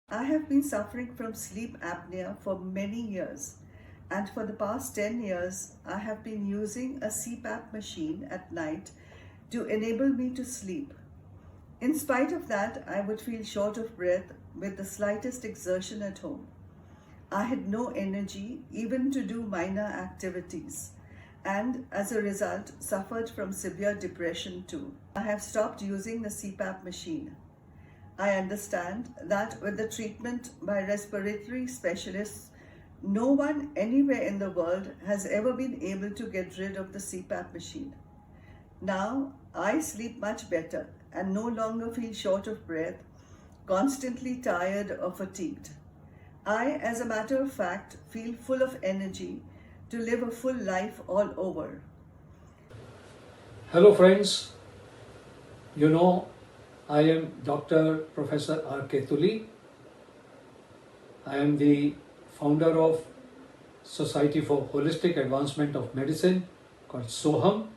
I have been suffering from sleep apnea for many years, and for the past 10 years, I have been using a CPAP machine at night to enable me to sleep. In spite of that, I would feel short of breath with the slightest exertion at home. I had no energy even to do minor activities, and as a result, suffered from severe depression too. I have stopped using the CPAP machine. I understand that with the treatment by respiratory specialists, no one anywhere in the world has ever been able to get rid of the CPAP machine. Now I sleep much better and no longer feel short of breath, constantly tired or fatigued. I, as a matter of fact, feel full of energy to live a full life all over. Hello friends, I am Dr. Professor R.K. Tuli. I am the founder of Society for Holistic Advancement of Medicine called SOHAM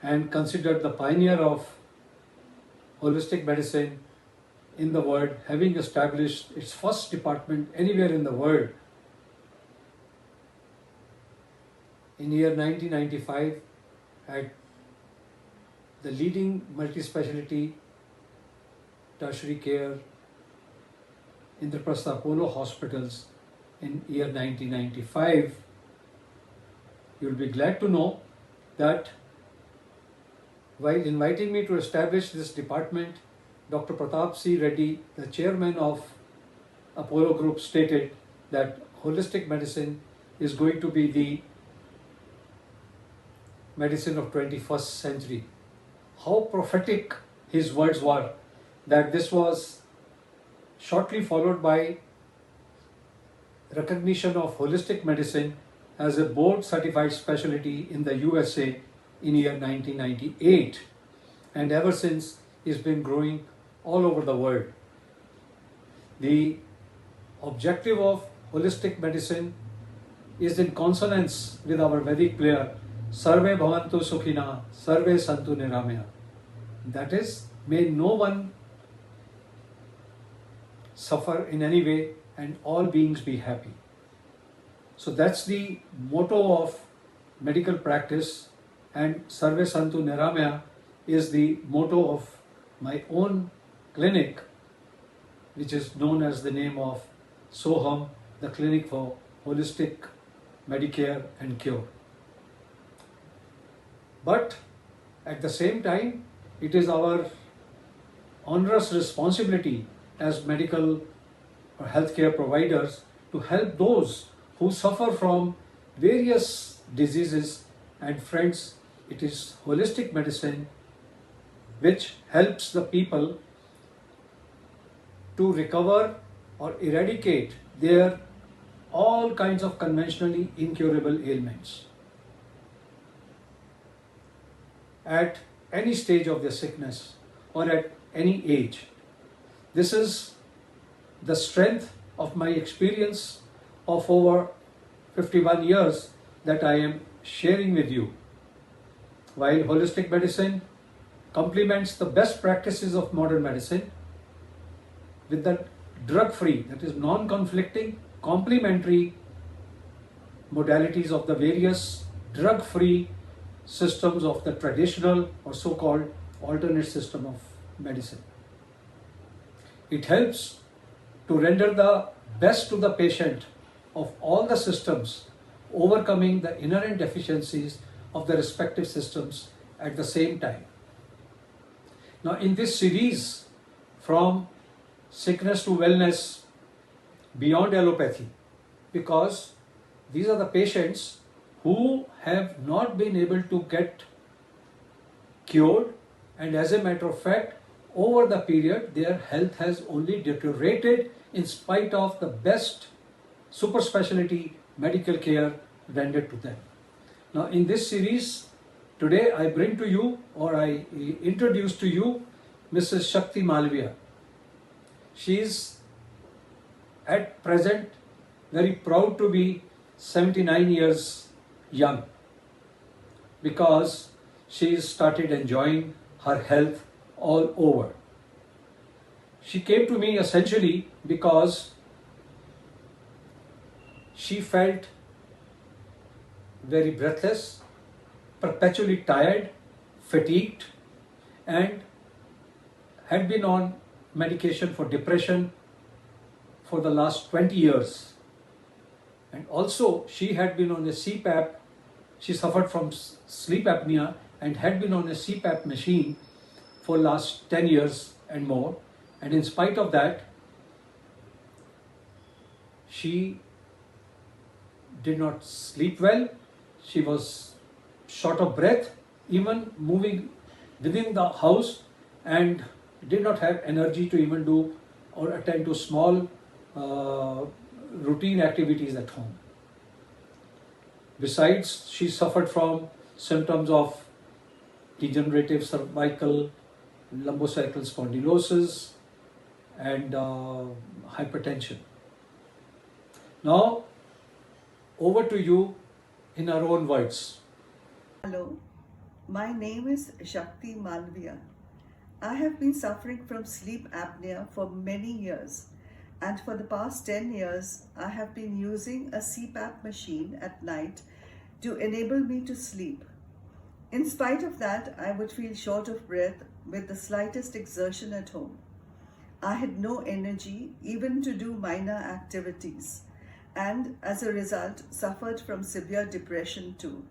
and considered the pioneer of holistic medicine in the world, having established its first department anywhere in the world in year 1995 at the leading multi-speciality tertiary care Indraprastha Apollo hospitals in year 1995. You'll be glad to know that while inviting me to establish this department, Dr. Pratap C. Reddy, the chairman of Apollo Group, stated that holistic medicine is going to be the medicine of 21st century. How prophetic his words were, that this was shortly followed by recognition of holistic medicine as a board certified specialty in the USA in year 1998, and ever since it's been growing all over the world. The objective of holistic medicine is in consonance with our Vedic prayer, Sarve Bhavantu Sukhina, Sarve Santu Niramaya. That is, may no one suffer in any way and all beings be happy. So that's the motto of medical practice, and Sarve Santu Niramaya is the motto of my own clinic, which is known as the name of SOHAM, the Clinic for Holistic Medicare and Cure. But at the same time, it is our onerous responsibility as medical or healthcare providers to help those who suffer from various diseases. And friends, it is holistic medicine which helps the people to recover or eradicate their all kinds of conventionally incurable ailments at any stage of their sickness or at any age. This is the strength of my experience of over 51 years that I am sharing with you. While holistic medicine complements the best practices of modern medicine with the drug-free, that is non-conflicting, complementary modalities of the various drug-free systems of the traditional or so-called alternate system of medicine. It helps to render the best to the patient of all the systems, overcoming the inherent deficiencies of the respective systems at the same time. Now, in this series, from sickness to wellness beyond allopathy, because these are the patients who have not been able to get cured, and as a matter of fact, over the period their health has only deteriorated in spite of the best super specialty medical care rendered to them. Now, in this series, today I bring to you, or I introduce to you, Mrs. Shakti Malviya. She is at present very proud to be 79 years young, because she started enjoying her health all over. She came to me essentially because she felt very breathless, perpetually tired, fatigued, and had been on medication for depression for the last 20 years. And also she had been on a CPAP, she suffered from sleep apnea and had been on a CPAP machine for last 10 years and more. And in spite of that, she did not sleep well. She was short of breath, even moving within the house, and did not have energy to even do or attend to small routine activities at home. Besides, she suffered from symptoms of degenerative cervical lumbocervical spondylosis and hypertension. Now, over to you in our own words. Hello, my name is Shakti Malviya. I have been suffering from sleep apnea for many years, and for the past 10 years, I have been using a CPAP machine at night to enable me to sleep. In spite of that, I would feel short of breath with the slightest exertion at home. I had no energy even to do minor activities, and as a result, suffered from severe depression too.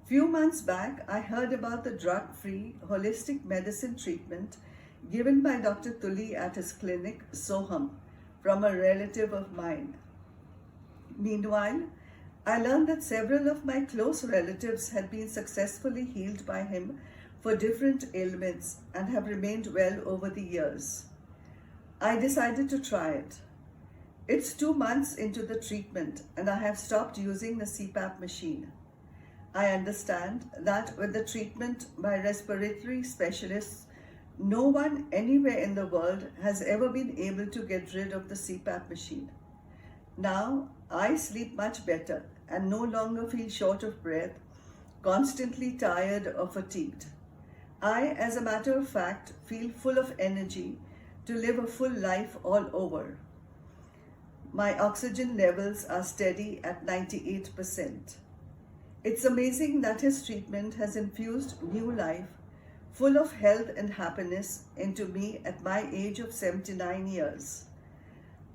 Few months back, I heard about the drug-free holistic medicine treatment given by Dr. Tuli at his clinic, Soham, from a relative of mine. Meanwhile, I learned that several of my close relatives had been successfully healed by him for different ailments and have remained well over the years. I decided to try it. It's 2 months into the treatment and I have stopped using the CPAP machine. I understand that with the treatment by respiratory specialists, no one anywhere in the world has ever been able to get rid of the CPAP machine. Now, I sleep much better and no longer feel short of breath, constantly tired or fatigued. I, as a matter of fact, feel full of energy to live a full life all over. My oxygen levels are steady at 98%. It's amazing that his treatment has infused new life, full of health and happiness, into me at my age of 79 years.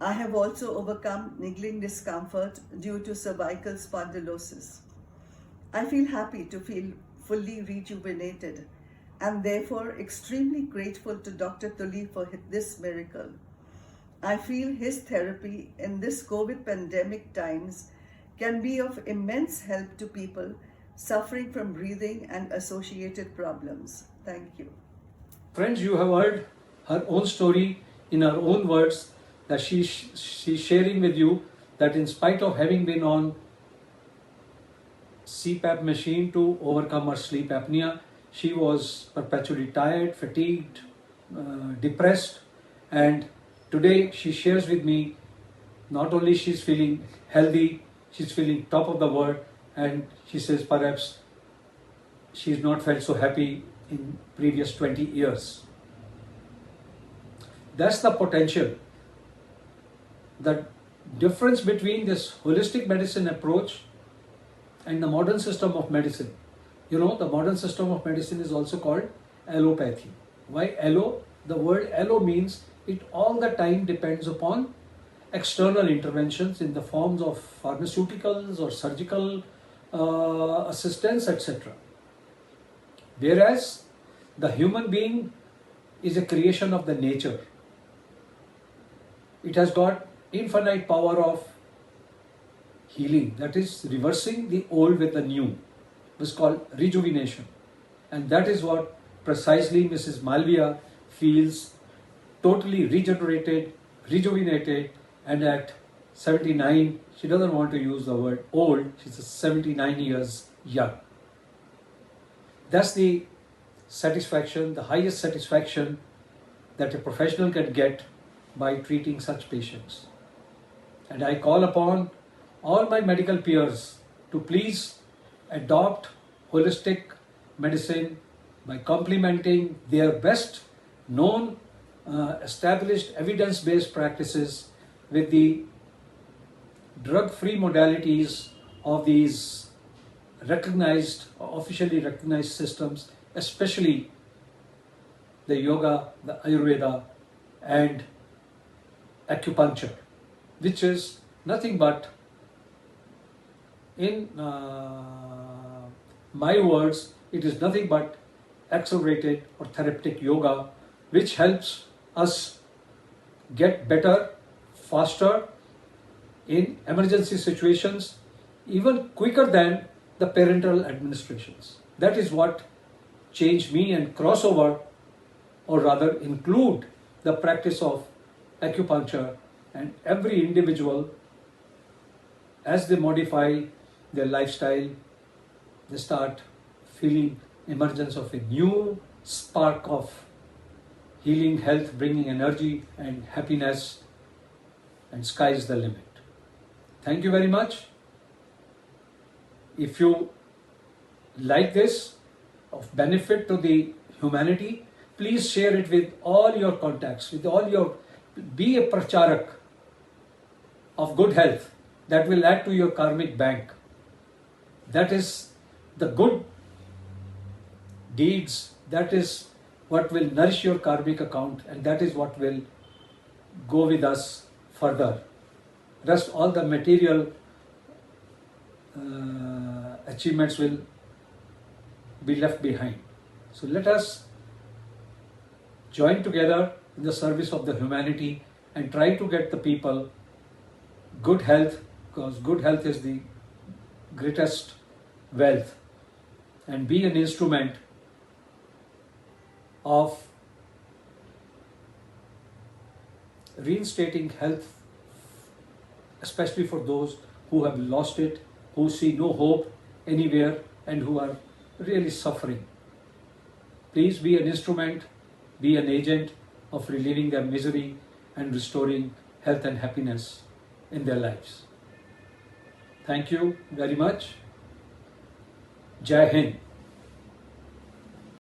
I have also overcome niggling discomfort due to cervical spondylosis. I feel happy to feel fully rejuvenated and therefore extremely grateful to Dr. Tuli for this miracle. I feel his therapy in this COVID pandemic times can be of immense help to people suffering from breathing and associated problems. Thank you. Friends, you have heard her own story in her own words, that she's sharing with you that in spite of having been on CPAP machine to overcome her sleep apnea, she was perpetually tired, fatigued, depressed, and today she shares with me not only she's feeling healthy, she's feeling top of the world, and she says perhaps she's not felt so happy in previous 20 years. That's the potential. The difference between this holistic medicine approach and the modern system of medicine. You know, the modern system of medicine is also called allopathy. Why allo? The word allo means it all the time depends upon external interventions in the forms of pharmaceuticals or surgical assistance, etc. Whereas the human being is a creation of the nature. It has got infinite power of healing, that is reversing the old with the new. It's called rejuvenation, and that is what precisely Mrs. Malviya feels, totally regenerated, rejuvenated, and at 79, she doesn't want to use the word old, she's 79 years young. That's the satisfaction, the highest satisfaction that a professional can get by treating such patients. And I call upon all my medical peers to please adopt holistic medicine by complementing their best known established evidence-based practices with the drug-free modalities of these recognized, officially recognized systems, especially the yoga, the Ayurveda, and acupuncture, which is nothing but, in my words, it is nothing but accelerated or therapeutic yoga, which helps us get better, faster in emergency situations, even quicker than the parenteral administrations. That is what changed me, and crossover, or rather include the practice of acupuncture, and every individual, as they modify their lifestyle, they start feeling emergence of a new spark of healing, health, bringing energy and happiness, and sky is the limit. Thank you very much. If you like this, of benefit to the humanity, please share it with all your contacts, with all your, be a pracharak of good health that will add to your karmic bank. That is the good deeds, that is what will nourish your karmic account, and that is what will go with us further. Rest, all the material achievements will be left behind. So let us join together in the service of the humanity and try to get the people good health, because good health is the greatest wealth, and be an instrument of reinstating health, especially for those who have lost it, who see no hope anywhere, and who are really suffering. Please be an instrument, be an agent of relieving their misery and restoring health and happiness in their lives. Thank you very much. Jai Hind.